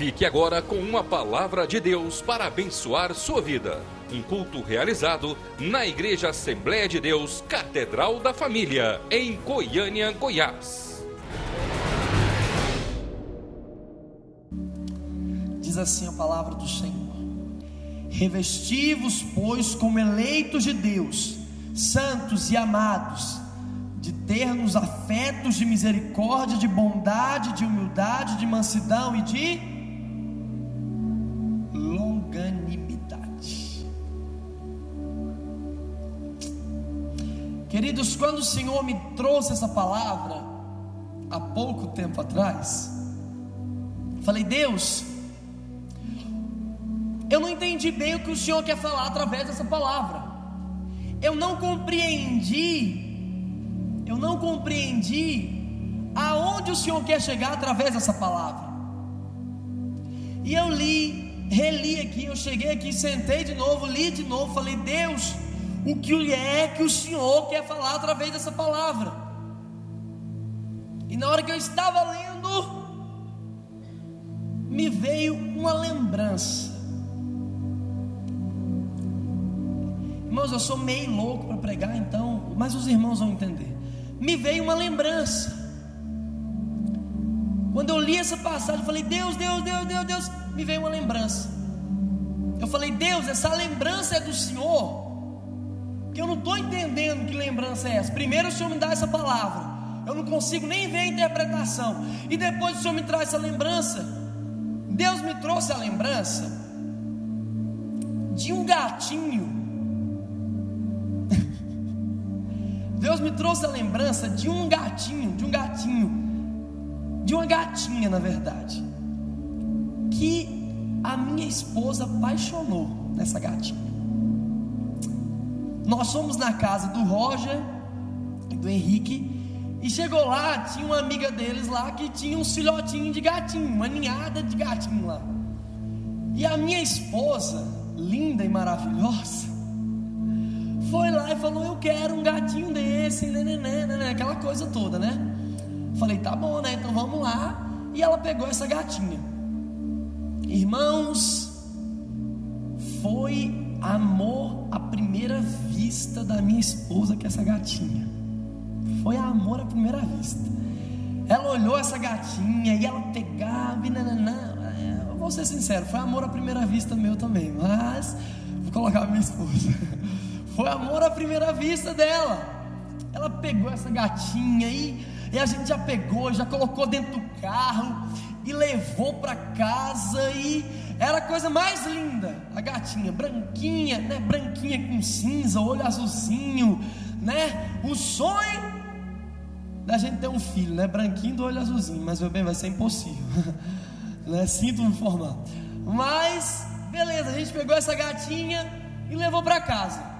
Fique agora com uma palavra de Deus para abençoar sua vida. Um culto realizado na Igreja Assembleia de Deus, Catedral da Família, em Goiânia, Goiás. Diz assim a palavra do Senhor: revesti-vos, pois, como eleitos de Deus, santos e amados, de ternos afetos de misericórdia, de bondade, de humildade, de mansidão e de longanimidade. Queridos, quando o Senhor me trouxe essa palavra há pouco tempo atrás, falei: Deus, eu não entendi bem o que o Senhor quer falar através dessa palavra. Eu não compreendi aonde o Senhor quer chegar através dessa palavra. E eu reli aqui, eu cheguei aqui, sentei de novo, li de novo, falei: Deus, o que é que o Senhor quer falar através dessa palavra? E na hora que eu estava lendo, me veio uma lembrança. Irmãos, eu sou meio louco para pregar, então, mas os irmãos vão entender. Me veio uma lembrança. Quando eu li essa passagem, eu falei: Deus, me veio uma lembrança. Eu falei: Deus, essa lembrança é do Senhor, porque eu não estou entendendo que lembrança é essa. Primeiro o Senhor me dá essa palavra, eu não consigo nem ver a interpretação, e depois o Senhor me traz essa lembrança. Deus me trouxe a lembrança de um gatinho. Deus me trouxe a lembrança de um gatinho, de uma gatinha, na verdade, que a minha esposa apaixonou nessa gatinha. Nós fomos na casa do Roger e do Henrique, e chegou lá, tinha uma amiga deles lá que tinha um filhotinho de gatinho, uma ninhada de gatinho lá. E a minha esposa, linda e maravilhosa, foi lá e falou: eu quero um gatinho desse, aquela coisa toda, né? Falei: tá bom, né? Então vamos lá. E ela pegou essa gatinha. Irmãos, foi amor à primeira vista da minha esposa com essa gatinha. Foi amor à primeira vista. Ela olhou essa gatinha e ela pegava e eu vou ser sincero, foi amor à primeira vista meu também, mas vou colocar a minha esposa. Foi amor à primeira vista dela. Ela pegou essa gatinha e a gente já pegou, já colocou dentro do carro e levou para casa, e era a coisa mais linda. A gatinha branquinha, né? Branquinha com cinza, olho azulzinho, né? O sonho da gente ter um filho, né? Branquinho do olho azulzinho, mas meu bem, vai ser impossível, né? Sinto me informar. Mas beleza, a gente pegou essa gatinha e levou para casa.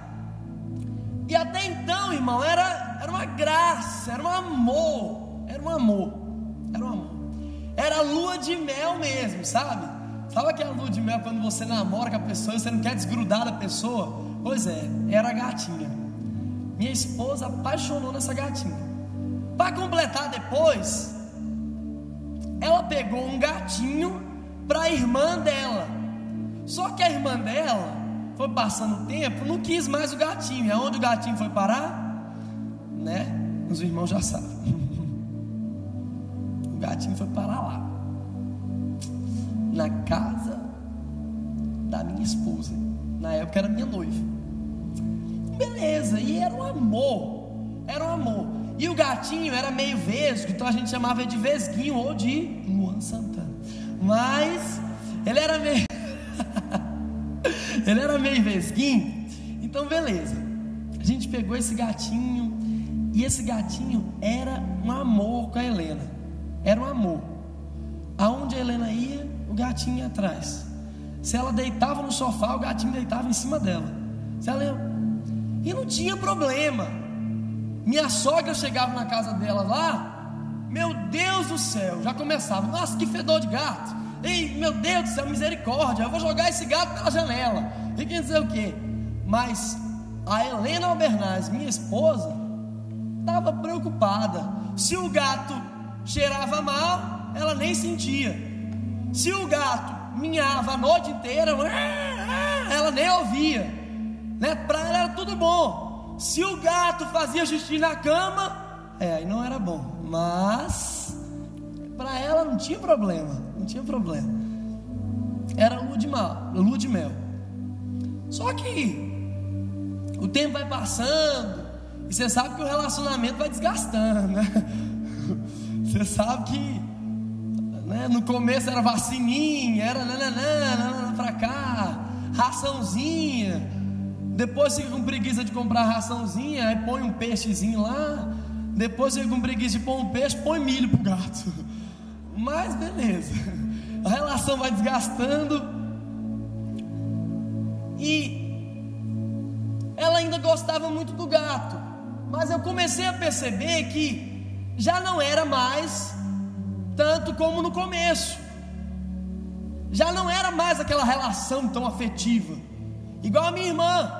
E até então, irmão, era uma graça, era um amor, era lua de mel mesmo, sabe? Sabe aquela lua de mel quando você namora com a pessoa e você não quer desgrudar da pessoa? Pois é, era a gatinha. Minha esposa apaixonou nessa gatinha. Para completar depois, ela pegou um gatinho para a irmã dela. Só que a irmã dela foi passando o tempo, não quis mais o gatinho. E aonde o gatinho foi parar? Né? Os irmãos já sabem. O gatinho foi parar lá, na casa da minha esposa. Na época era minha noiva. Beleza, e era um amor. E o gatinho era meio vesgo, então a gente chamava de Vesguinho ou de Luan Santana. Mas ele era meio ele era meio vesguinho. Então beleza, a gente pegou esse gatinho, e esse gatinho era um amor com a Helena. Era um amor. Aonde a Helena ia, o gatinho ia atrás. Se ela deitava no sofá, o gatinho deitava em cima dela. E não tinha problema. Minha sogra chegava na casa dela lá, meu Deus do céu, já começava: nossa, que fedor de gato. Ei, meu Deus do céu, misericórdia, eu vou jogar esse gato pela janela, e quem dizer o quê? Mas a Helena Albernaz, minha esposa, estava preocupada. Se o gato cheirava mal, ela nem sentia. Se o gato minhava a noite inteira, ela nem ouvia, né? Para ela era tudo bom. Se o gato fazia xixi na cama, aí não era bom, mas para ela não tinha problema, era lua de mel. Só que o tempo vai passando e você sabe que o relacionamento vai desgastando, né? Você sabe que, né, no começo era vacininha, era pra cá, raçãozinha. Depois fica com preguiça de comprar raçãozinha, aí põe um peixezinho lá. Depois fica com preguiça de pôr um peixe, põe milho pro gato. Mas beleza, a relação vai desgastando. E ela ainda gostava muito do gato, mas eu comecei a perceber que já não era mais tanto como no começo. Já não era mais aquela relação tão afetiva. Igual a minha irmã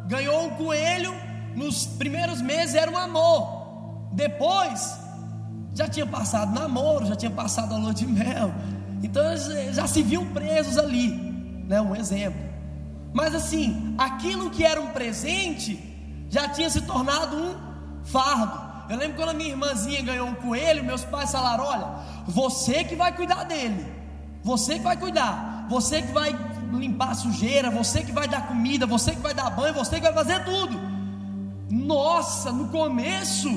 ganhou um coelho, nos primeiros meses era um amor, depois já tinha passado namoro, já tinha passado a lua de mel, então já se viam presos ali, né? Um exemplo. Mas assim, aquilo que era um presente já tinha se tornado um fardo. Eu lembro quando a minha irmãzinha ganhou um coelho, meus pais falaram: olha, você que vai cuidar dele, você que vai cuidar, você que vai limpar a sujeira, você que vai dar comida, você que vai dar banho, você que vai fazer tudo. Nossa, no começo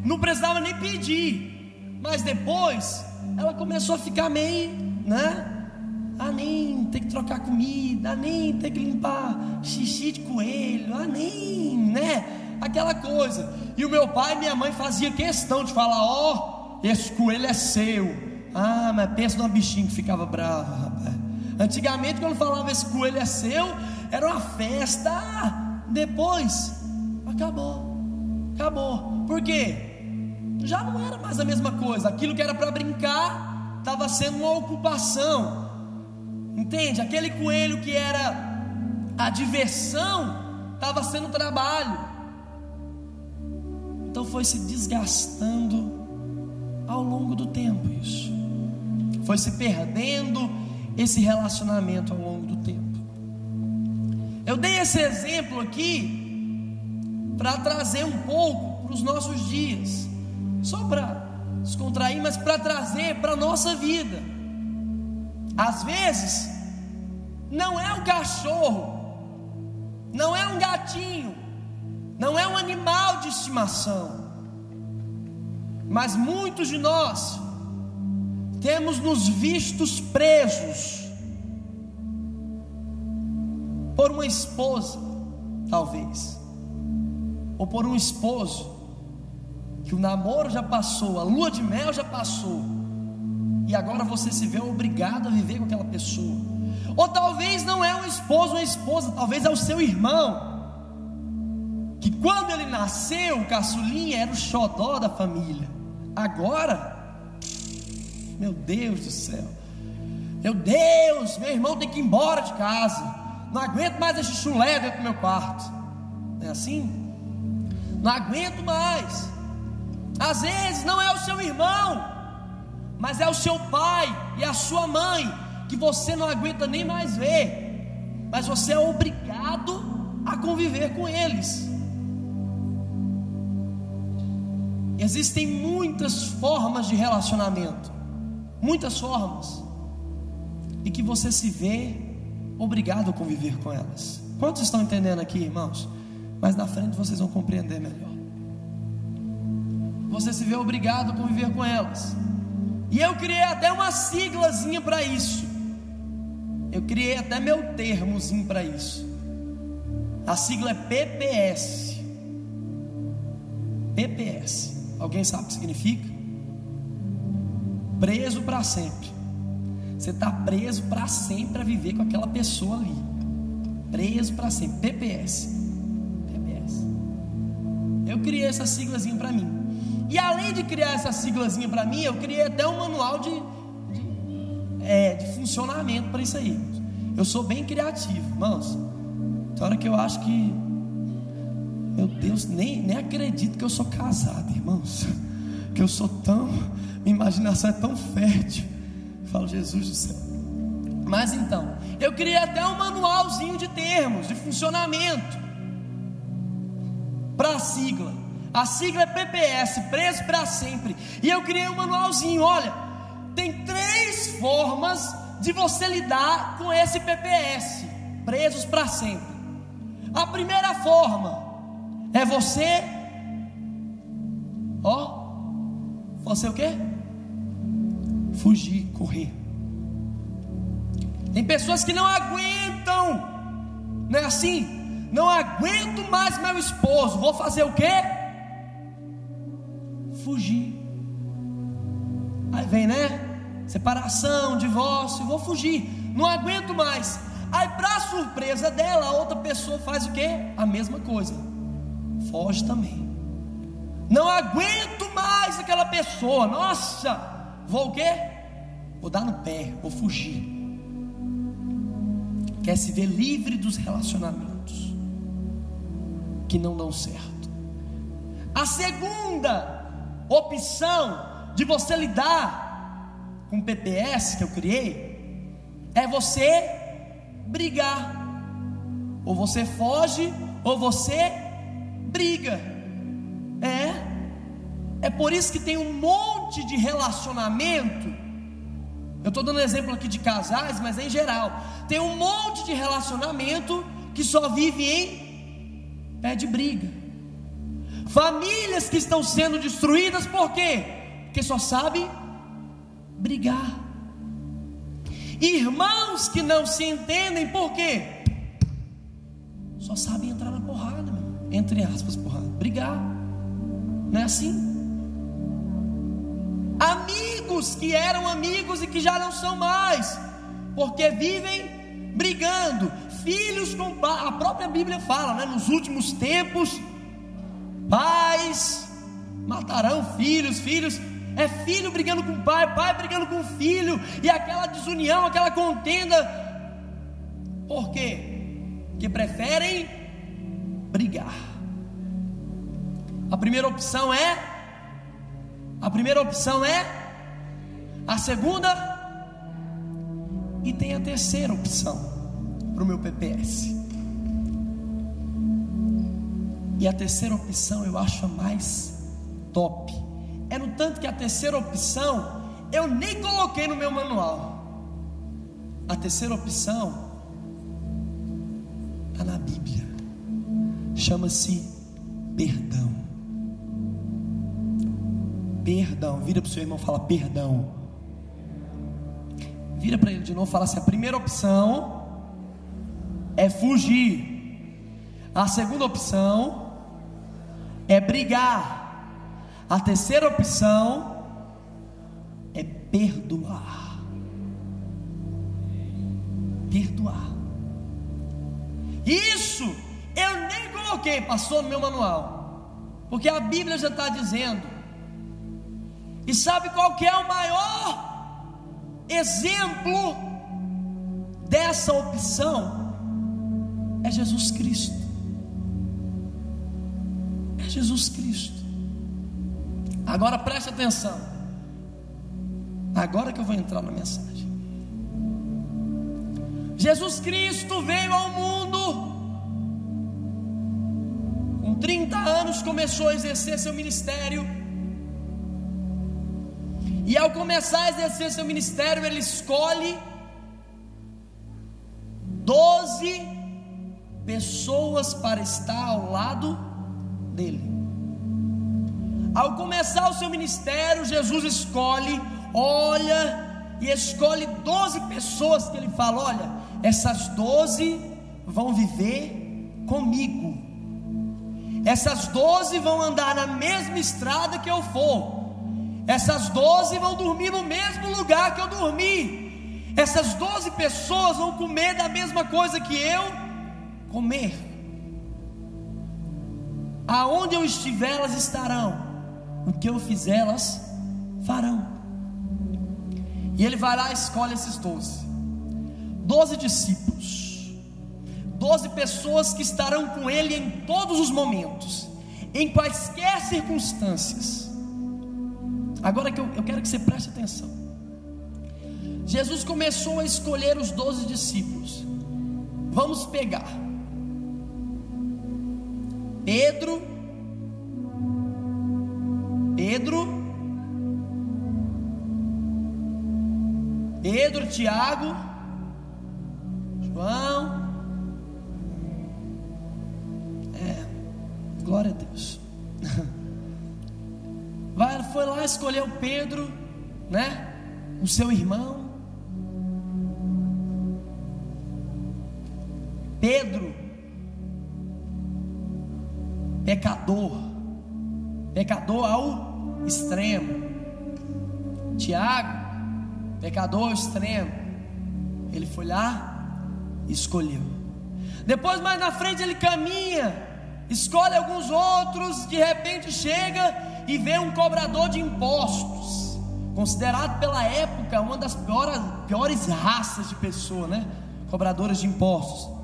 não precisava nem pedir, mas depois ela começou a ficar meio, né? Nem tem que trocar comida, nem tem que limpar xixi de coelho, nem, né? Aquela coisa. E o meu pai e minha mãe faziam questão de falar: ó, esse coelho é seu. Mas pensa numa bichinha que ficava brava, rapaz. Antigamente, quando falava esse coelho é seu, era uma festa. Depois acabou. Por quê? Já não era mais a mesma coisa. Aquilo que era para brincar estava sendo uma ocupação. Entende? Aquele coelho que era a diversão estava sendo trabalho. Então foi se desgastando ao longo do tempo. Isso foi se perdendo, esse relacionamento ao longo do tempo. Eu dei esse exemplo aqui para trazer um pouco para os nossos dias, só para descontrair, mas para trazer para a nossa vida. Às vezes não é um cachorro, não é um gatinho, não é um animal de estimação, mas muitos de nós temos nos vistos presos por uma esposa, talvez, ou por um esposo, que o namoro já passou, a lua de mel já passou, e agora você se vê obrigado a viver com aquela pessoa. Ou talvez não é um esposo ou uma esposa, talvez é o seu irmão, que quando ele nasceu, o caçulinha era o xodó da família. Agora, meu Deus do céu, meu Deus, meu irmão tem que ir embora de casa, não aguento mais esse chulé dentro do meu quarto. Não é assim? Não aguento mais. Às vezes não é o seu irmão, mas é o seu pai e a sua mãe, que você não aguenta nem mais ver, mas você é obrigado a conviver com eles. Existem muitas formas de relacionamento, muitas formas, e que você se vê obrigado a conviver com elas. Quantos estão entendendo aqui, irmãos? Mas na frente vocês vão compreender melhor. Você se vê obrigado a conviver com elas. E eu criei até uma siglazinha para isso. Eu criei até meu termozinho para isso. A sigla é PPS. PPS. Alguém sabe o que significa? Preso para sempre. Você está preso para sempre a viver com aquela pessoa ali. Preso para sempre. PPS. PPS. Eu criei essa siglazinha para mim. E além de criar essa siglazinha para mim, eu criei até um manual de funcionamento para isso aí. Eu sou bem criativo, irmãos. Tem hora que eu acho que, meu Deus, nem acredito que eu sou casado, irmãos. Que eu sou tão, minha imaginação é tão fértil. Eu falo, Jesus do céu. Mas então, eu criei até um manualzinho de termos, de funcionamento para a sigla. A sigla é PPS, Preso para Sempre. E eu criei um manualzinho. Olha, tem 3 formas de você lidar com esse PPS, presos para sempre. A primeira forma é você o quê? Fugir, correr. Tem pessoas que não aguentam, não é assim? Não aguento mais meu esposo, vou fazer o quê? Fugir. Aí vem, né? Separação, divórcio, vou fugir, não aguento mais. Aí, para surpresa dela, a outra pessoa faz o quê? A mesma coisa, foge também. Não aguento mais aquela pessoa, nossa, vou o quê? Vou dar no pé, vou fugir. Quer se ver livre dos relacionamentos que não dão certo. A segunda opção de você lidar com o PPS que eu criei é você brigar. Ou você foge, ou você briga. É por isso que tem um monte de relacionamento. Eu estou dando exemplo aqui de casais, mas é em geral. Tem um monte de relacionamento que só vive em pé de briga. Famílias que estão sendo destruídas por quê? Porque só sabem brigar. Irmãos que não se entendem por quê? Só sabem entrar na porrada, entre aspas, porrada, brigar. Não é assim? Amigos que eram amigos e que já não são mais, porque vivem brigando. Filhos com pai, a própria Bíblia fala, né? Nos últimos tempos, pais matarão filhos, é filho brigando com pai, pai brigando com filho, e aquela desunião, aquela contenda. Por quê? Porque preferem brigar. A primeira opção é, a segunda, e tem a terceira opção para o meu PPS. E a terceira opção eu acho a mais top. É no tanto que a terceira opção eu nem coloquei no meu manual. A terceira opção está na Bíblia. Chama-se perdão. Perdão. Vira para o seu irmão e fala perdão. Vira para ele de novo e fala assim: a primeira opção é fugir. A segunda opção é brigar. A terceira opção é perdoar. Perdoar. Isso eu nem coloquei, passou no meu manual, porque a Bíblia já está dizendo. E sabe qual que é o maior exemplo dessa opção? É Jesus Cristo. É Jesus Cristo. Agora preste atenção. Agora que eu vou entrar na mensagem. Jesus Cristo veio ao mundo. Com 30 anos começou a exercer seu ministério. E ao começar a exercer seu ministério, ele escolhe 12 pessoas para estar ao lado dele. Ao começar o seu ministério, Jesus escolhe 12 pessoas que ele fala: olha, essas 12 vão viver comigo. Essas 12 vão andar na mesma estrada que eu for. Essas 12 vão dormir no mesmo lugar que eu dormi. Essas 12 pessoas vão comer da mesma coisa que eu comer. Aonde eu estiver, elas estarão. O que eu fizer, elas farão. E ele vai lá e escolhe esses 12 discípulos, 12 pessoas que estarão com ele em todos os momentos, em quaisquer circunstâncias. Agora que eu quero que você preste atenção. Jesus começou a escolher os 12 discípulos. Vamos pegar Pedro, Tiago, João. Glória a Deus. Foi lá, escolheu Pedro, né? O seu irmão. Pedro, pecador ao extremo. Tiago, pecador ao extremo. Ele foi lá e escolheu. Depois, mais na frente, ele caminha, escolhe alguns outros. De repente chega e vê um cobrador de impostos, considerado pela época uma das piores raças de pessoa, né? Cobradores de impostos.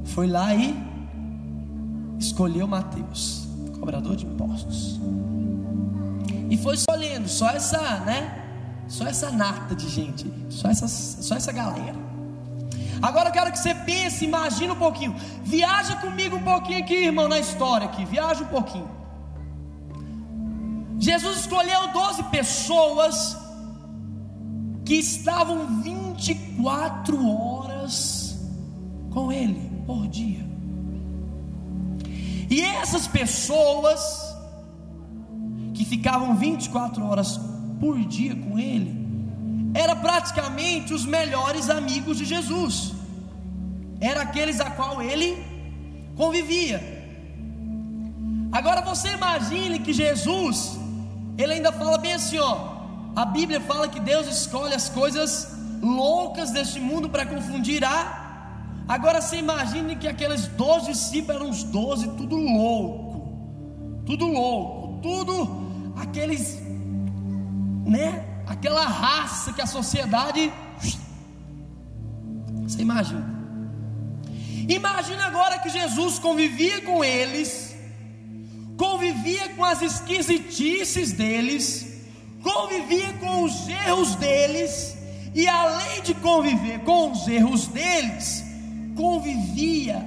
Foi lá e escolheu Mateus, cobrador de impostos. E foi escolhendo só essa, né? Só essa nata de gente, só essa galera. Agora eu quero que você pense, imagine um pouquinho. Viaja comigo um pouquinho aqui, irmão, na história aqui. Viaja um pouquinho. Jesus escolheu 12 pessoas que estavam 24 horas com Ele por dia. E essas pessoas que ficavam 24 horas por dia com Ele eram praticamente os melhores amigos de Jesus. Eram aqueles a qual Ele convivia. Agora você imagine que Jesus, Ele ainda fala bem assim, ó. A Bíblia fala que Deus escolhe as coisas loucas deste mundo para confundir a... Agora você imagine que aqueles 12 discípulos eram os 12, tudo louco, tudo aqueles, né? Aquela raça que a sociedade... Você imagina. Imagina agora que Jesus convivia com eles, convivia com as esquisitices deles, convivia com os erros deles, e além de conviver com os erros deles, convivia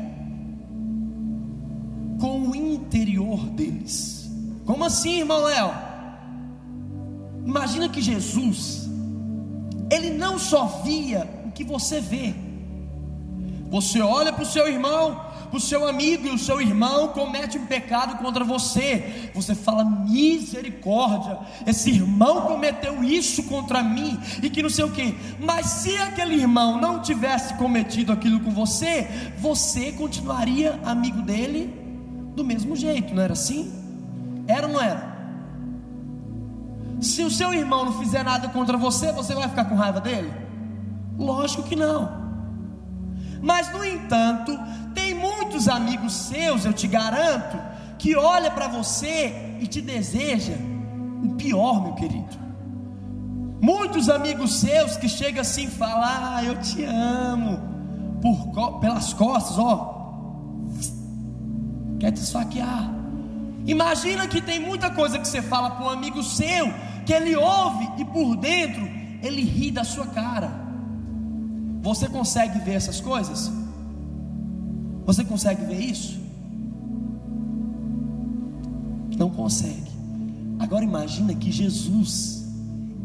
com o interior deles. Como assim, irmão Léo? Imagina que Jesus, Ele não só via o que você vê. Você olha para o seu irmão, para o seu amigo, e o seu irmão comete um pecado contra você. Você fala: misericórdia, esse irmão cometeu isso contra mim, e que não sei o que. Mas se aquele irmão não tivesse cometido aquilo com você, você continuaria amigo dele do mesmo jeito, não era assim? Era ou não era? Se o seu irmão não fizer nada contra você, você vai ficar com raiva dele? Lógico que não. Mas no entanto, tem muitos amigos seus, eu te garanto, que olha para você e te deseja o pior, meu querido. Muitos amigos seus que chegam assim e falam: ah, eu te amo, pelas costas, ó, quer te esfaquear. Imagina que tem muita coisa que você fala para um amigo seu, que ele ouve e por dentro ele ri da sua cara. Você consegue ver essas coisas? Você consegue ver isso? Não consegue. Agora imagina que Jesus,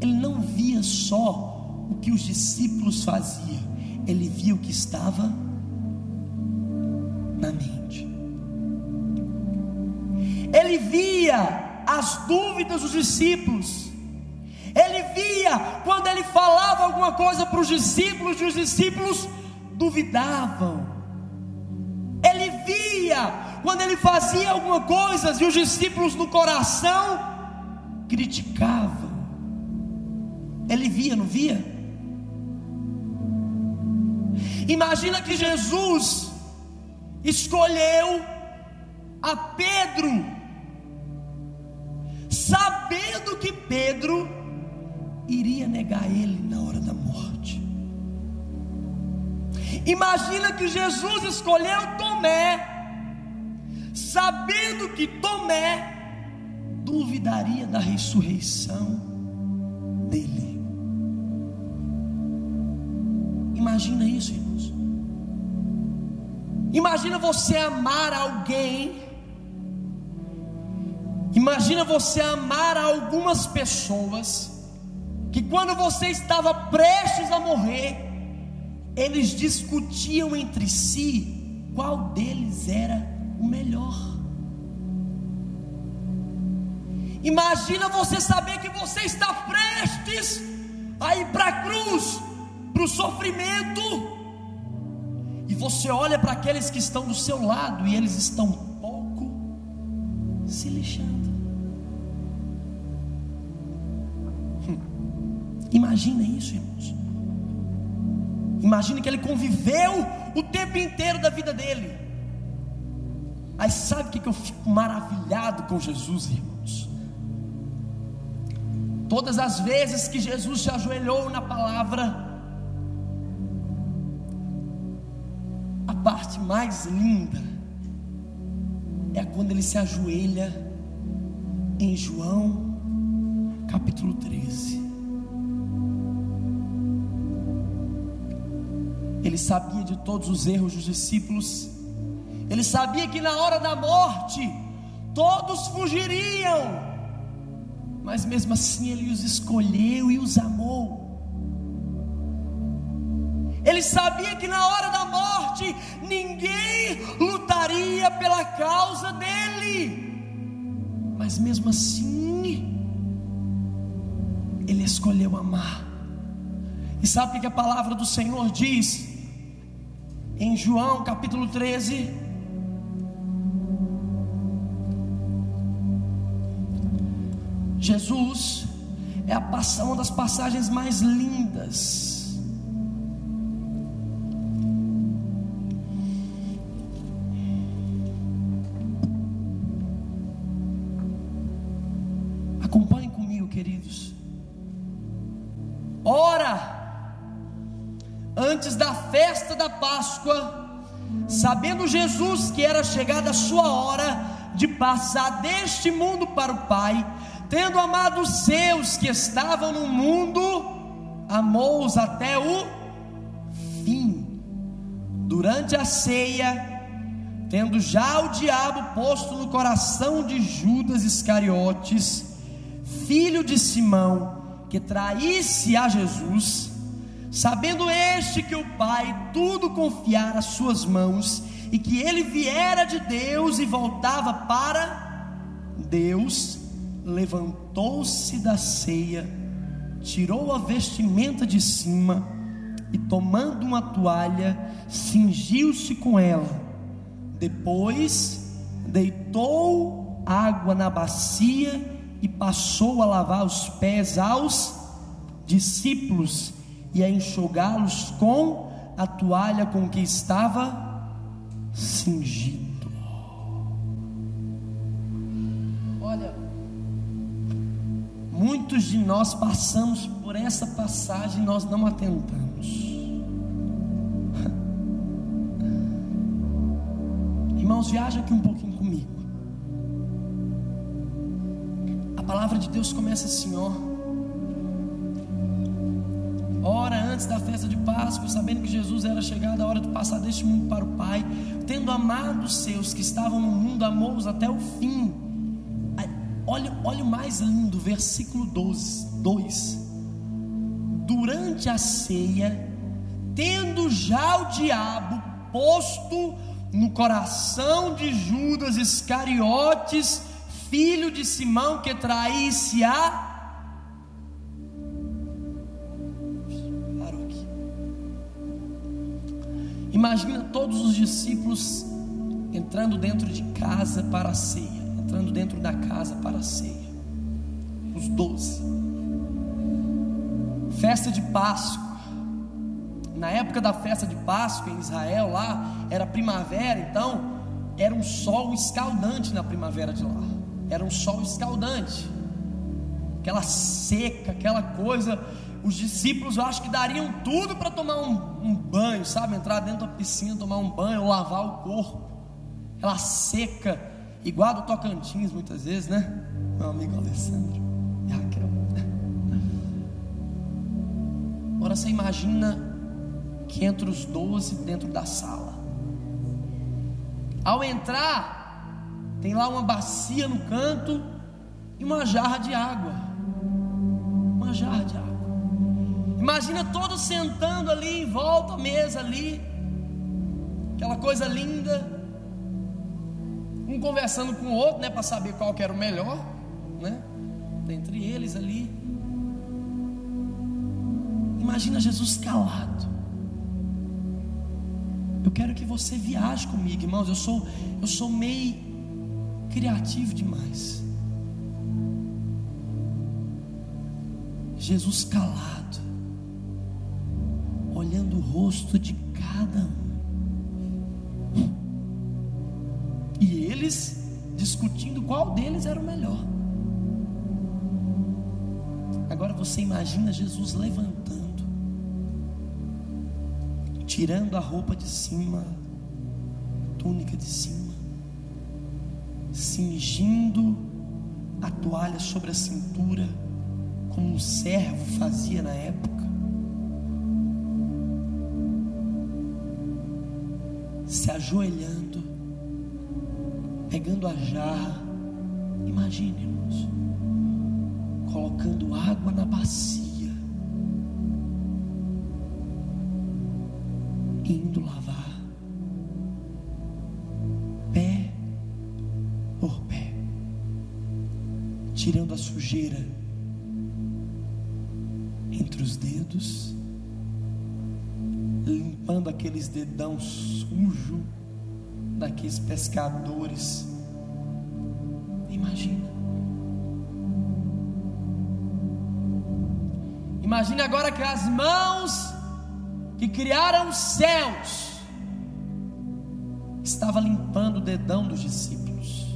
Ele não via só o que os discípulos faziam, Ele via o que estava na mente. Ele via as dúvidas dos discípulos. Ele via quando ele falava alguma coisa para os discípulos, e os discípulos duvidavam. Ele via quando ele fazia alguma coisa e os discípulos no coração criticavam. Ele via, não via? Imagina que Jesus escolheu a Pedro, sabendo que Pedro iria negar ele na hora da morte. Imagina que Jesus escolheu Tomé, sabendo que Tomé duvidaria da ressurreição dele. Imagina isso, irmãos. Imagina você amar alguém. Imagina você amar algumas pessoas que quando você estava prestes a morrer, eles discutiam entre si qual deles era o melhor. Imagina você saber que você está prestes a ir para a cruz, para o sofrimento, e você olha para aqueles que estão do seu lado e eles estão pouco se lixando. Imagina isso, irmãos. Imagina que ele conviveu o tempo inteiro da vida dele. Aí sabe o que eu fico maravilhado com Jesus, irmãos? Todas as vezes que Jesus se ajoelhou na palavra, a parte mais linda é quando ele se ajoelha em João capítulo 13. Ele sabia de todos os erros dos discípulos. Ele sabia que na hora da morte todos fugiriam, mas mesmo assim ele os escolheu e os amou. Ele sabia que na hora da morte ninguém lutaria pela causa dele, mas mesmo assim ele escolheu amar. E sabe o que a palavra do Senhor diz em João capítulo 13? Jesus é uma das passagens mais lindas. Acompanhem comigo, queridos. Ora, antes da festa da Páscoa, sabendo Jesus que era chegada a sua hora de passar deste mundo para o Pai, tendo amado os seus que estavam no mundo, amou-os até o fim. Durante a ceia, tendo já o diabo posto no coração de Judas Iscariotes, filho de Simão, que traísse a Jesus, sabendo este que o Pai tudo confiara às suas mãos, e que ele viera de Deus e voltava para Deus, levantou-se da ceia, tirou a vestimenta de cima e, tomando uma toalha, cingiu-se com ela. Depois deitou água na bacia e passou a lavar os pés aos discípulos e a enxugá-los com a toalha com que estava cingido. Olha, muitos de nós passamos por essa passagem e nós não atentamos. Irmãos, viaja aqui um pouquinho comigo. A palavra de Deus começa assim, ó. Ora, antes da festa de Páscoa, sabendo que Jesus era chegado a hora de passar deste mundo para o Pai, tendo amado os seus que estavam no mundo, amou-os até o fim. Olha o mais lindo, versículo 2. Durante a ceia, tendo já o diabo posto no coração de Judas Iscariotes, filho de Simão, que traísse a... Parou aqui. Imagina todos os discípulos entrando dentro de casa para a ceia, entrando dentro da casa para a ceia, os 12. Festa de Páscoa. Na época da festa de Páscoa em Israel, lá era primavera, então era um sol escaldante na primavera de lá. Era um sol escaldante, aquela seca, aquela coisa. Os discípulos, eu acho que dariam tudo para tomar um banho, sabe? Entrar dentro da piscina, tomar um banho, lavar o corpo. Aquela seca, igual a do Tocantins muitas vezes, né? Meu amigo Alessandro e Raquel. Agora você imagina que entre os 12 dentro da sala. Ao entrar, tem lá uma bacia no canto e uma jarra de água. Uma jarra de água. Imagina todos sentando ali em volta à mesa ali, aquela coisa linda, um conversando com o outro, né, para saber qual que era o melhor, né, dentre eles ali. Imagina Jesus calado. Eu quero que você viaje comigo, irmãos. Eu sou meio criativo demais. Jesus calado, olhando o rosto de cada um, e eles discutindo qual deles era o melhor. Agora você imagina Jesus levantando, tirando a roupa de cima, a túnica de cima, cingindo a toalha sobre a cintura, como um servo fazia na época, se ajoelhando, pegando a jarra. Imagine, irmãos, colocando água na bacia, indo lavar pé por pé, tirando a sujeira entre os dedos, limpando aqueles dedão sujo daqueles pescadores. Imagine agora que as mãos que criaram os céus estavam limpando o dedão dos discípulos.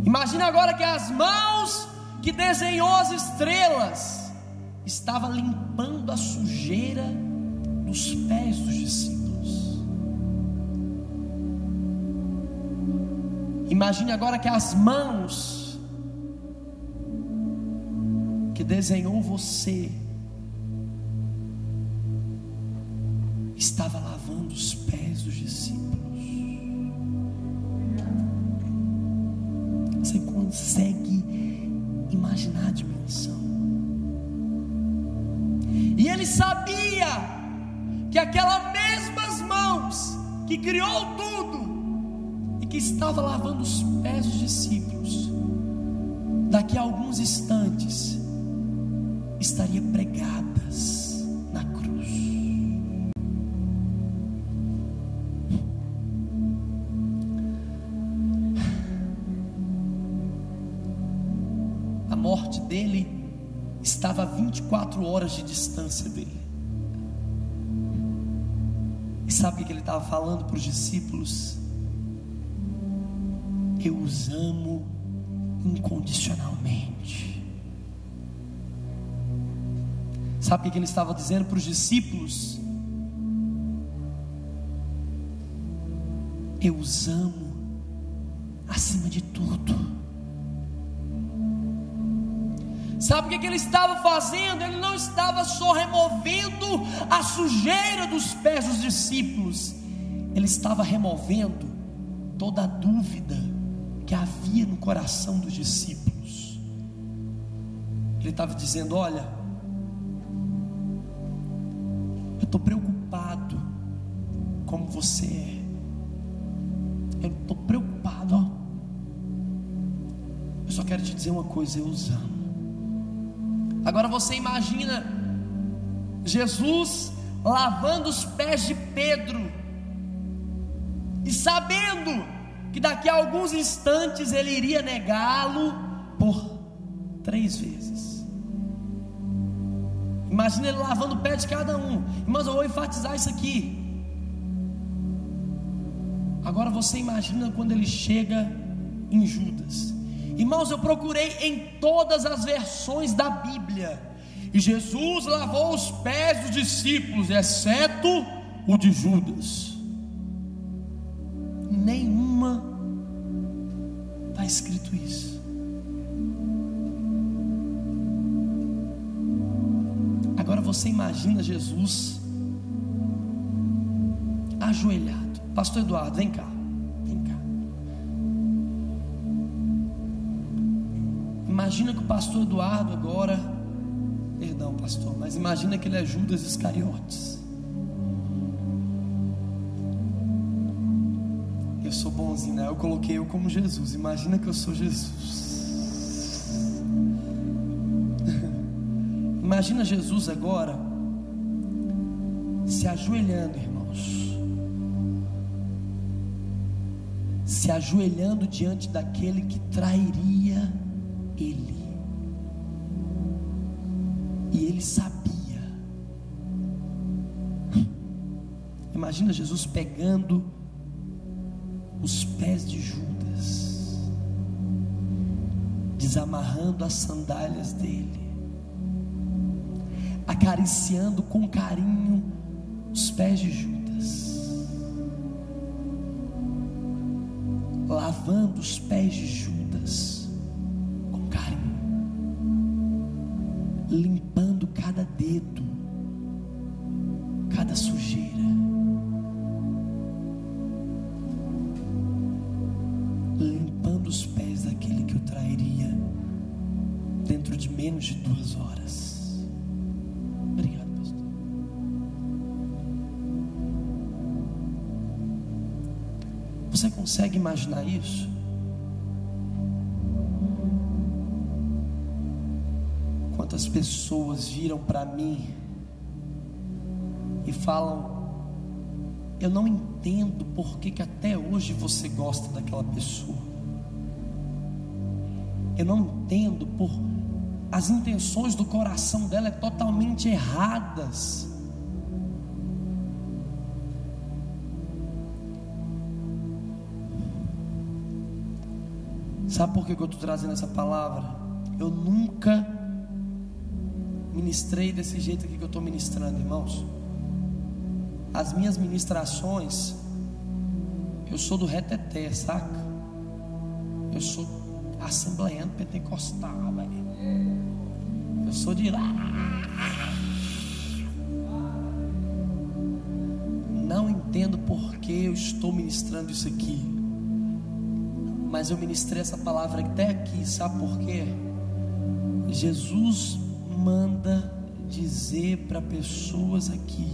Imagine agora que as mãos que desenhou as estrelas estava limpando a sujeira dos pés dos discípulos. Imagine agora que as mãos que desenhou você estava lavando os pés dos discípulos. Você consegue imaginar a dimensão? E ele sabia que aquelas mesmas mãos que criou tudo e que estava lavando os pés dos discípulos, daqui a alguns instantes estaria pregadas na cruz. A morte dele estava a 24 horas de distância dele. E sabe o que ele estava falando para os discípulos? Eu os amo incondicionalmente. Sabe o que ele estava dizendo para os discípulos? Eu os amo acima de tudo. Sabe o que ele estava fazendo? Ele não estava só removendo a sujeira dos pés dos discípulos, ele estava removendo toda a dúvida que havia no coração dos discípulos. Ele estava dizendo: olha, eu estou preocupado como você é. Eu estou preocupado, ó. Eu só quero te dizer uma coisa: eu os amo. Agora você imagina Jesus lavando os pés de Pedro e sabendo que daqui a alguns instantes ele iria negá-lo por 3 vezes. Imagina ele lavando o pé de cada um. Irmãos, eu vou enfatizar isso aqui. Agora você imagina quando ele chega em Judas. Irmãos, eu procurei em todas as versões da Bíblia, e Jesus lavou os pés dos discípulos, exceto o de Judas. Nenhuma está escrito isso. Agora você imagina Jesus ajoelhado. Pastor Eduardo, vem cá. Imagina que o pastor Eduardo agora, perdão pastor, mas imagina que ele é Judas Iscariotes. Eu sou bonzinho, né? Eu coloquei eu como Jesus. Imagina que eu sou Jesus. Imagina Jesus agora se ajoelhando, irmãos. Se ajoelhando diante daquele que trairia ele. E ele sabia. Imagina Jesus pegando os pés de Judas, desamarrando as sandálias dele, acariciando com carinho os pés de Judas, lavando os pés de Judas com carinho, limpando cada dedo, cada sujeira, limpando os pés daquele que o trairia dentro de menos de 2 horas. Obrigado, pastor. Você consegue imaginar isso? Quantas pessoas viram para mim e falam: eu não entendo por que até hoje você gosta daquela pessoa. Eu não entendo por as intenções do coração dela é totalmente erradas. Sabe por que eu estou trazendo essa palavra? Eu nunca ministrei desse jeito aqui que eu estou ministrando, irmãos. As minhas ministrações, eu sou do reteté, saca? Eu sou assembleano pentecostal, velho. Eu sou de lá. Não entendo por que eu estou ministrando isso aqui, mas eu ministrei essa palavra até aqui, sabe por quê? Jesus manda dizer para pessoas aqui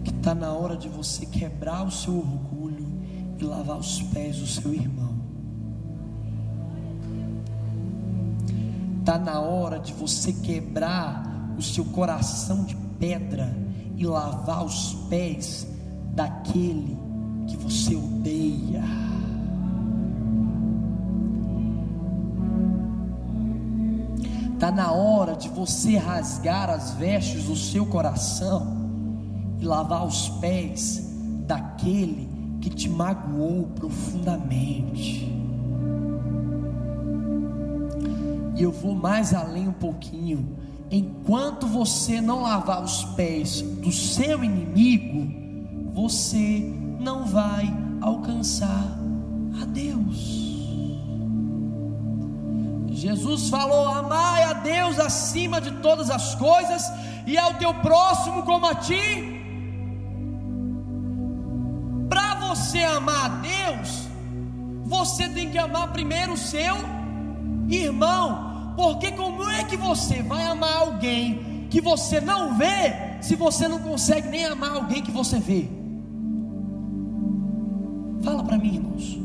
que está na hora de você quebrar o seu orgulho e lavar os pés do seu irmão. Está na hora de você quebrar o seu coração de pedra e lavar os pés daquele que você odeia. Está na hora de você rasgar as vestes do seu coração e lavar os pés daquele que te magoou profundamente. E eu vou mais além um pouquinho. Enquanto você não lavar os pés do seu inimigo, você não vai alcançar a Deus. Jesus falou: amai a Deus acima de todas as coisas e ao teu próximo como a ti. Para você amar a Deus, você tem que amar primeiro o seu irmão. Porque como é que você vai amar alguém que você não vê, se você não consegue nem amar alguém que você vê? Fala para mim, irmãos.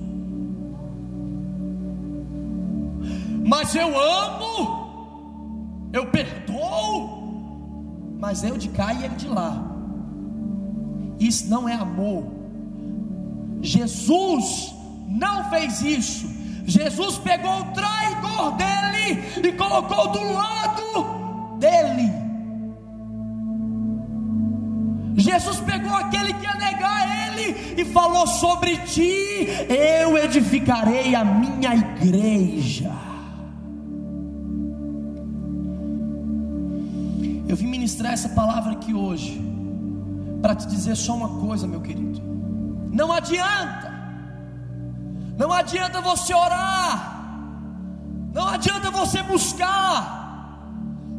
Mas eu amo, eu perdoo, mas eu de cá e ele de lá. Isso não é amor. Jesus não fez isso. Jesus pegou o traidor dele e colocou do lado dele. Jesus pegou aquele que ia negar ele e falou: sobre ti eu edificarei a minha igreja. Eu vim ministrar essa palavra aqui hoje para te dizer só uma coisa, meu querido. Não adianta você orar, não adianta você buscar,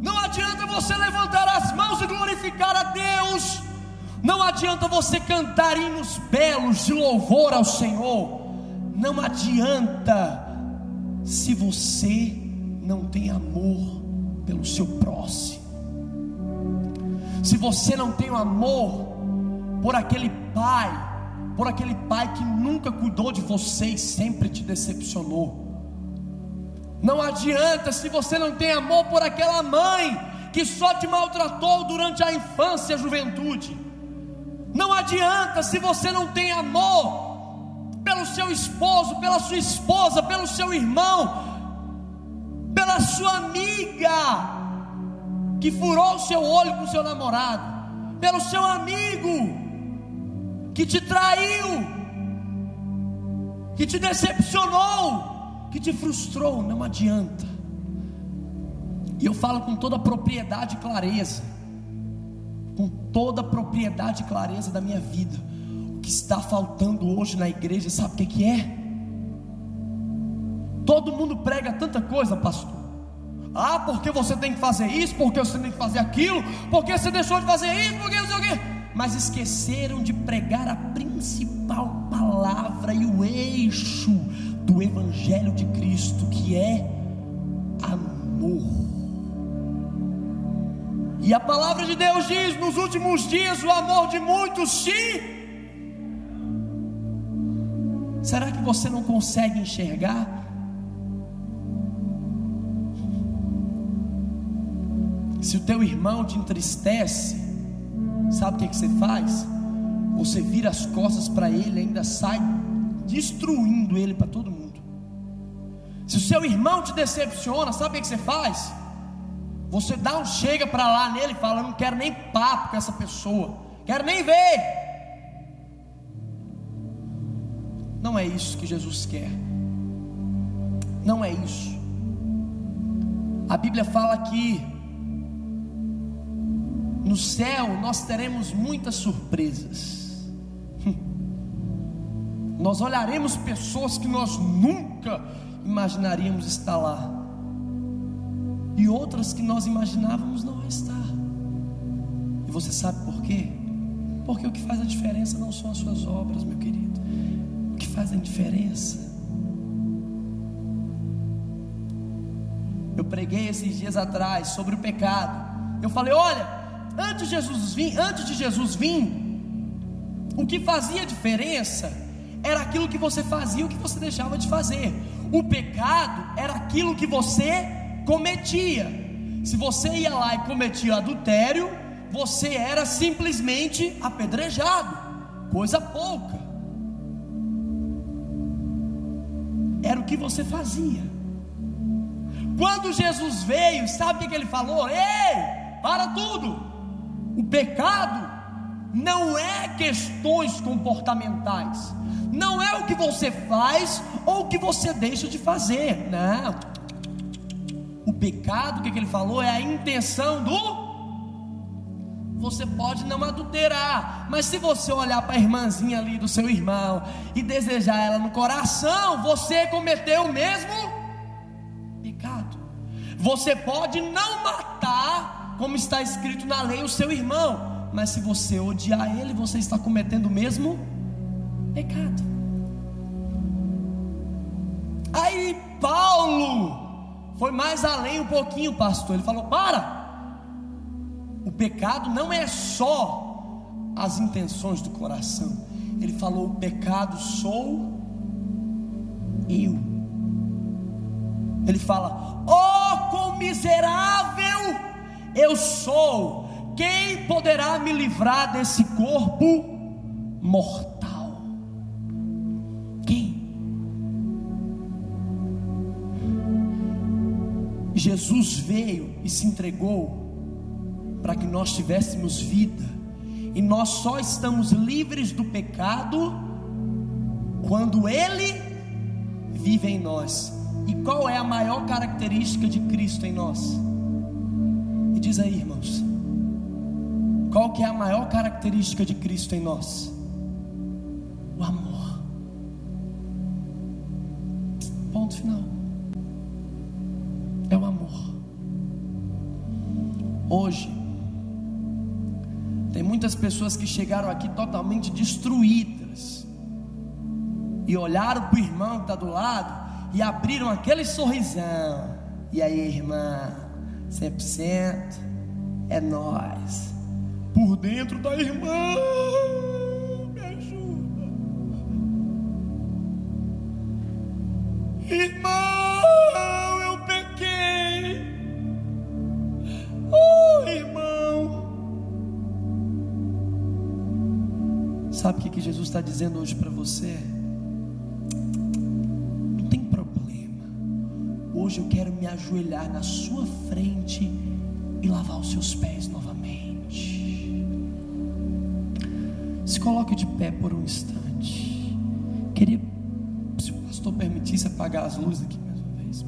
não adianta adianta você levantar as mãos e glorificar a Deus, não adianta você cantar hinos belos de louvor ao Senhor, não adianta se você não tem amor pelo seu próximo, se você não tem o amor por aquele pai que nunca cuidou de você e sempre te decepcionou. Não adianta se você não tem amor por aquela mãe que só te maltratou durante a infância e a juventude. Não adianta se você não tem amor pelo seu esposo, pela sua esposa, pelo seu irmão, pela sua amiga que furou o seu olho com o seu namorado, pelo seu amigo que te traiu, que te decepcionou, que te frustrou. Não adianta. E eu falo com toda a propriedade e clareza, com toda a propriedade e clareza da minha vida. O que está faltando hoje na igreja, sabe o que é? Todo mundo prega tanta coisa, pastor. Ah, porque você tem que fazer isso, porque você tem que fazer aquilo, porque você deixou de fazer isso, porque não sei o quê. Mas esqueceram de pregar a principal palavra e o eixo do Evangelho de Cristo, que é amor. E a palavra de Deus diz: nos últimos dias o amor de muitos se... Será que você não consegue enxergar? Se o teu irmão te entristece, sabe o que você faz? Você vira as costas para ele, ainda sai destruindo ele para todo mundo. Se o seu irmão te decepciona, sabe o que você faz? Você dá um chega para lá nele e fala: não quero nem papo com essa pessoa, quero nem ver. Não é isso que Jesus quer. Não é isso. A Bíblia fala que no céu nós teremos muitas surpresas. Nós olharemos pessoas que nós nunca imaginaríamos estar lá, e outras que nós imaginávamos não vai estar. E você sabe por quê? Porque o que faz a diferença não são as suas obras, meu querido. O que faz a diferença... Eu preguei esses dias atrás sobre o pecado. Eu falei: olha, antes de Jesus vir, o que fazia diferença era aquilo que você fazia, o que você deixava de fazer. O pecado era aquilo que você cometia. Se você ia lá e cometia adultério, você era simplesmente apedrejado, coisa pouca. Era o que você fazia. Quando Jesus veio, sabe o que ele falou? Ei, para tudo. O pecado não é questões comportamentais, não é o que você faz ou o que você deixa de fazer. Não. O pecado, o que ele falou, é a intenção do... Você pode não adulterar, mas se você olhar para a irmãzinha ali do seu irmão e desejar ela no coração, você cometeu o mesmo pecado. Você pode não matar, como está escrito na lei, o seu irmão, mas se você odiar ele, você está cometendo o mesmo pecado. Aí Paulo foi mais além um pouquinho, pastor. Ele falou: para. O pecado não é só as intenções do coração. Ele falou: o pecado sou eu. Ele fala: oh, quão miserável eu sou! Quem poderá me livrar desse corpo mortal? Quem? Jesus veio e se entregou para que nós tivéssemos vida, e nós só estamos livres do pecado quando Ele vive em nós. E qual é a maior característica de Cristo em nós? Me diz aí, irmãos, qual que é a maior característica de Cristo em nós? O amor. Ponto final. É o amor. Hoje tem muitas pessoas que chegaram aqui totalmente destruídas e olharam para o irmão que está do lado e abriram aquele sorrisão. E aí, irmã, 100% é nós. Por dentro da irmã, me ajuda, irmão, eu pequei. Oh, irmão. Sabe o que Jesus está dizendo hoje para você? Não tem problema. Hoje eu quero me ajoelhar na sua frente e lavar os seus pés novamente. Se coloque de pé por um instante. Queria, se o pastor permitisse, apagar as luzes aqui mais uma vez.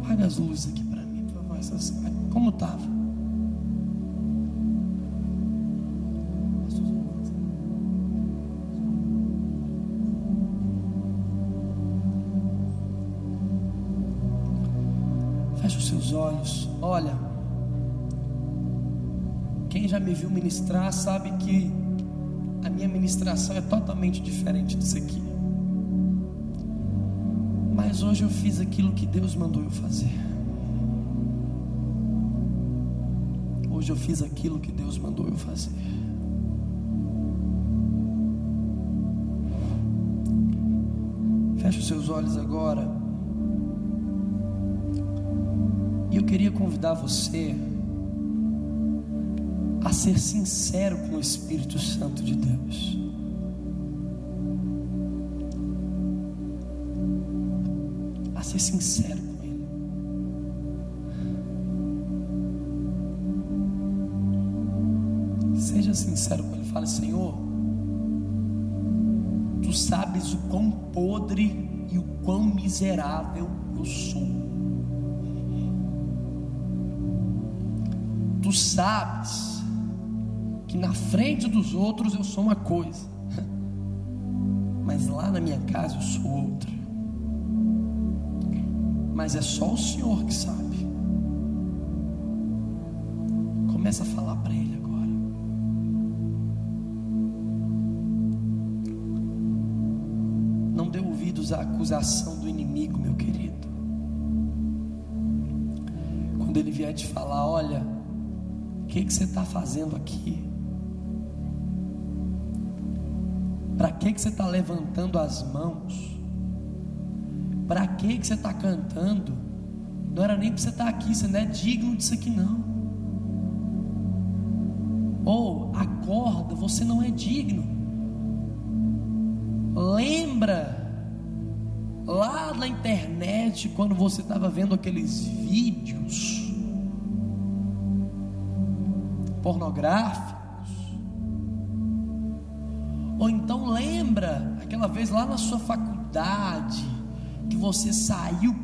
Apaga as luzes aqui para mim, por favor. Como estava? Feche os seus olhos. Olha, quem já me viu ministrar sabe que a minha ministração é totalmente diferente disso aqui. Mas hoje eu fiz aquilo que Deus mandou eu fazer. Hoje eu fiz aquilo que Deus mandou eu fazer. Feche os seus olhos agora. E eu queria convidar você a ser sincero com o Espírito Santo de Deus. A ser sincero com Ele. Seja sincero com Ele. Fale: Senhor, Tu sabes o quão podre e o quão miserável eu sou. Tu sabes que na frente dos outros eu sou uma coisa, mas lá na minha casa eu sou outra. Mas é só o Senhor que sabe. Começa a falar para Ele agora. Não dê ouvidos à acusação do inimigo, meu querido. Quando ele vier te falar: olha, o que você está fazendo aqui? Para que você está levantando as mãos? Para que você está cantando? Não era nem para você estar aqui, você não é digno disso aqui não. Ou acorda, você não é digno. Lembra lá na internet, quando você estava vendo aqueles vídeos pornográficos? Ou então lembra aquela vez lá na sua faculdade que você saiu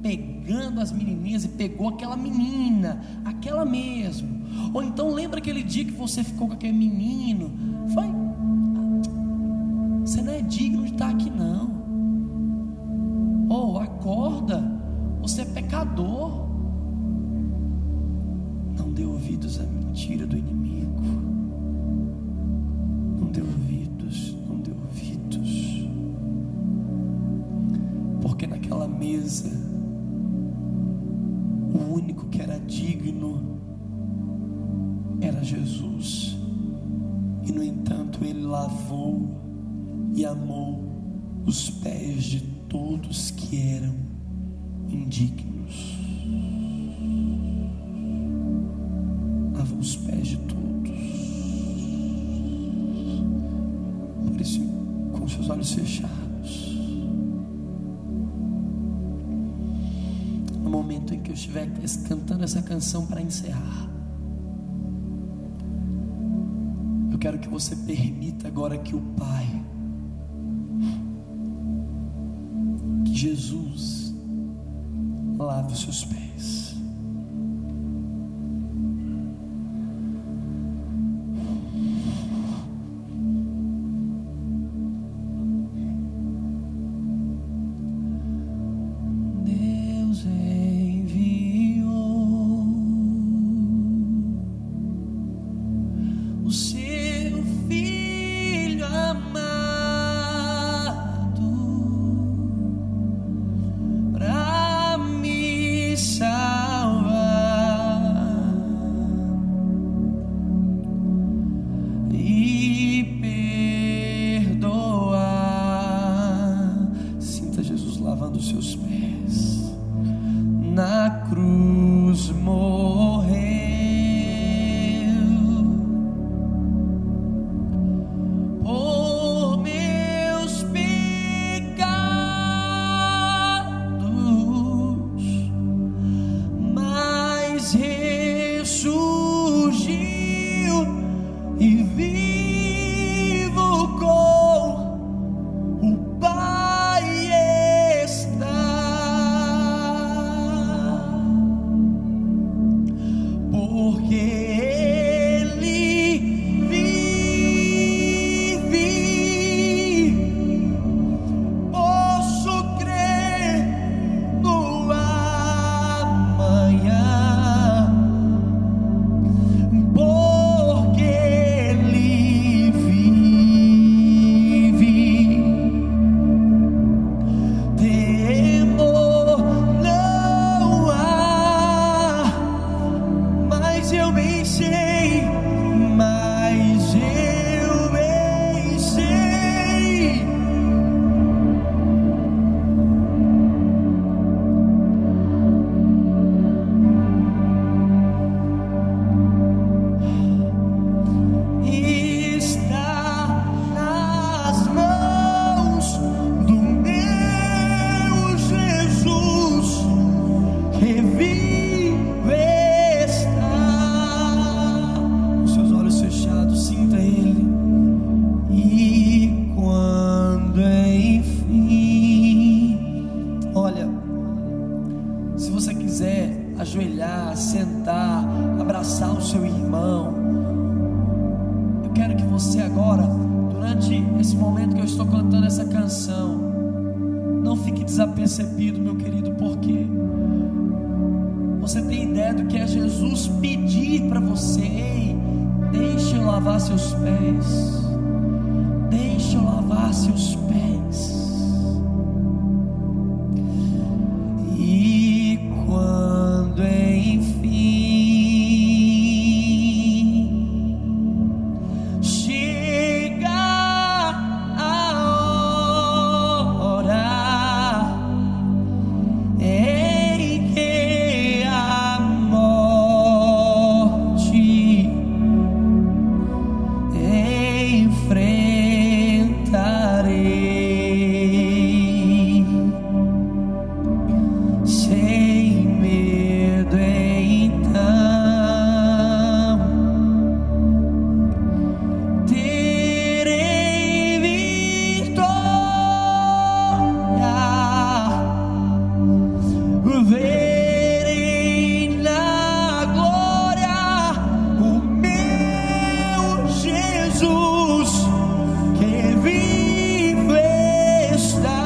pegando as menininhas e pegou aquela menina, aquela mesmo? Ou então lembra aquele dia que você ficou com aquele menino? Você não é digno de estar aqui não. Ou acorda, você é pecador. Não dê ouvidos à mentira do inimigo. Não dê ouvidos, não dê ouvidos. Porque naquela mesa, o único que era digno era Jesus. E no entanto Ele lavou e amou os pés de todos que eram indignos. Lavou os pés de todos. Por isso, com seus olhos fechados, no momento em que eu estiver cantando essa canção para encerrar, eu quero que você permita agora que o Pai, que Jesus lave os seus pés. Deus enviou lavando os seus pés. Na cruz morreu por meus pecados, mas ressurgiu e vivo com o Pai está, porque Ele vive. Posso crer no amanhã, porque Ele vive. Temor não há, mas eu bem sei, mas eu bem sei. Está nas mãos do meu Jesus, que vive está. Com seus olhos fechados, sinta Ele. E quando enfim, olha, se você quiser ajoelhar, sentar, abraçar o seu irmão, eu quero que você agora, durante esse momento que eu estou cantando essa canção, não fique desapercebido, meu querido, porque você tem ideia do que é Jesus pedir para você: ei, deixa eu lavar seus pés, deixa eu lavar seus pés. E quando enfim chega a hora em que a morte enfrentarei sem medo. Então terei vitória, verei na glória o meu Jesus, que vive está,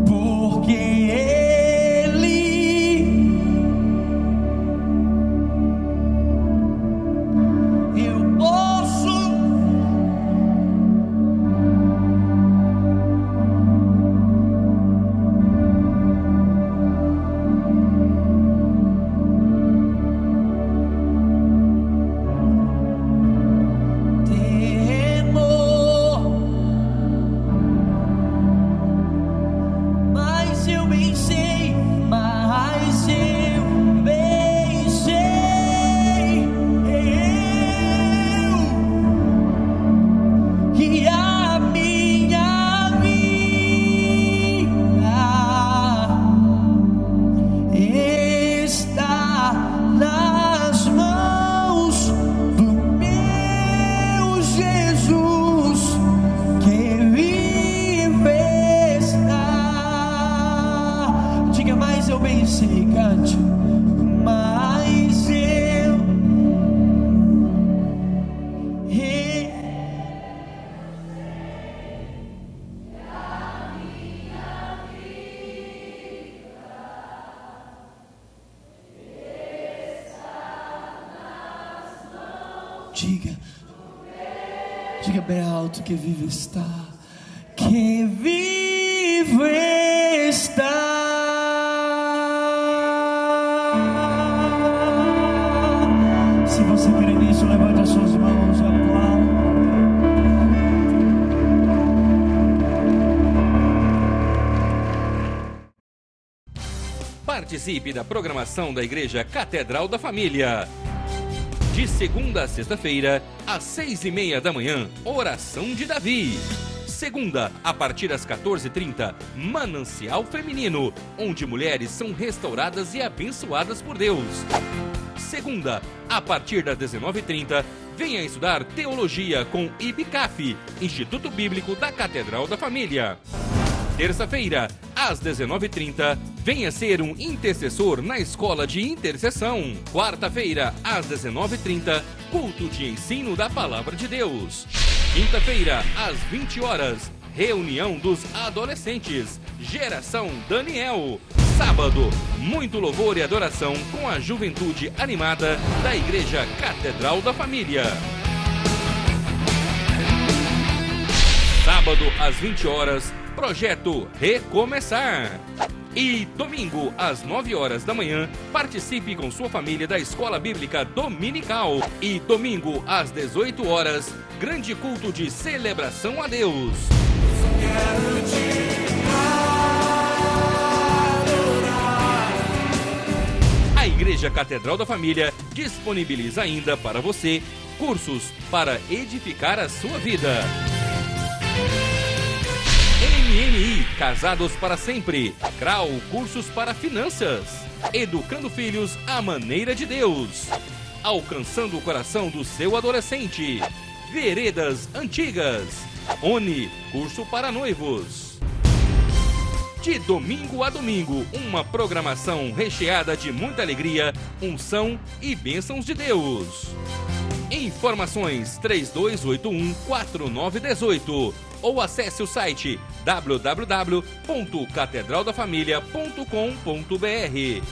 porque Ele, eu posso temor, mas eu bem sei, mas eu bem sei, que a minha vida está nas mãos do meu Jesus, que vive está. Diga: mais eu bem sei, cante. Mas eu diga bem alto: que vive está, que vive está. Se você crê nisso, levante as suas mãos e aplauda. Participe da programação da Igreja Catedral da Família. De segunda a sexta-feira, às 6h30 da manhã, Oração de Davi. Segunda, a partir das 14h30, Manancial Feminino, onde mulheres são restauradas e abençoadas por Deus. Segunda, a partir das 19h30, venha estudar Teologia com IBCAF, Instituto Bíblico da Catedral da Família. Terça-feira, às 19h30, venha ser um intercessor na Escola de Intercessão. Quarta-feira, às 19h30, culto de ensino da Palavra de Deus. Quinta-feira, às 20 horas, reunião dos adolescentes, Geração Daniel. Sábado, muito louvor e adoração com a juventude animada da Igreja Catedral da Família. Sábado, às 20 horas, Projeto Recomeçar. E domingo, às 9 horas da manhã, participe com sua família da Escola Bíblica Dominical. E domingo, às 18 horas, grande culto de celebração a Deus. A Igreja Catedral da Família disponibiliza ainda para você cursos para edificar a sua vida. MMI, Casados para Sempre. CRAU, Cursos para Finanças. Educando Filhos à Maneira de Deus. Alcançando o coração do seu adolescente. Veredas Antigas. ONI, Curso para Noivos. De domingo a domingo, uma programação recheada de muita alegria, unção e bênçãos de Deus. Informações 3281-4918 ou acesse o site www.catedraldafamilia.com.br.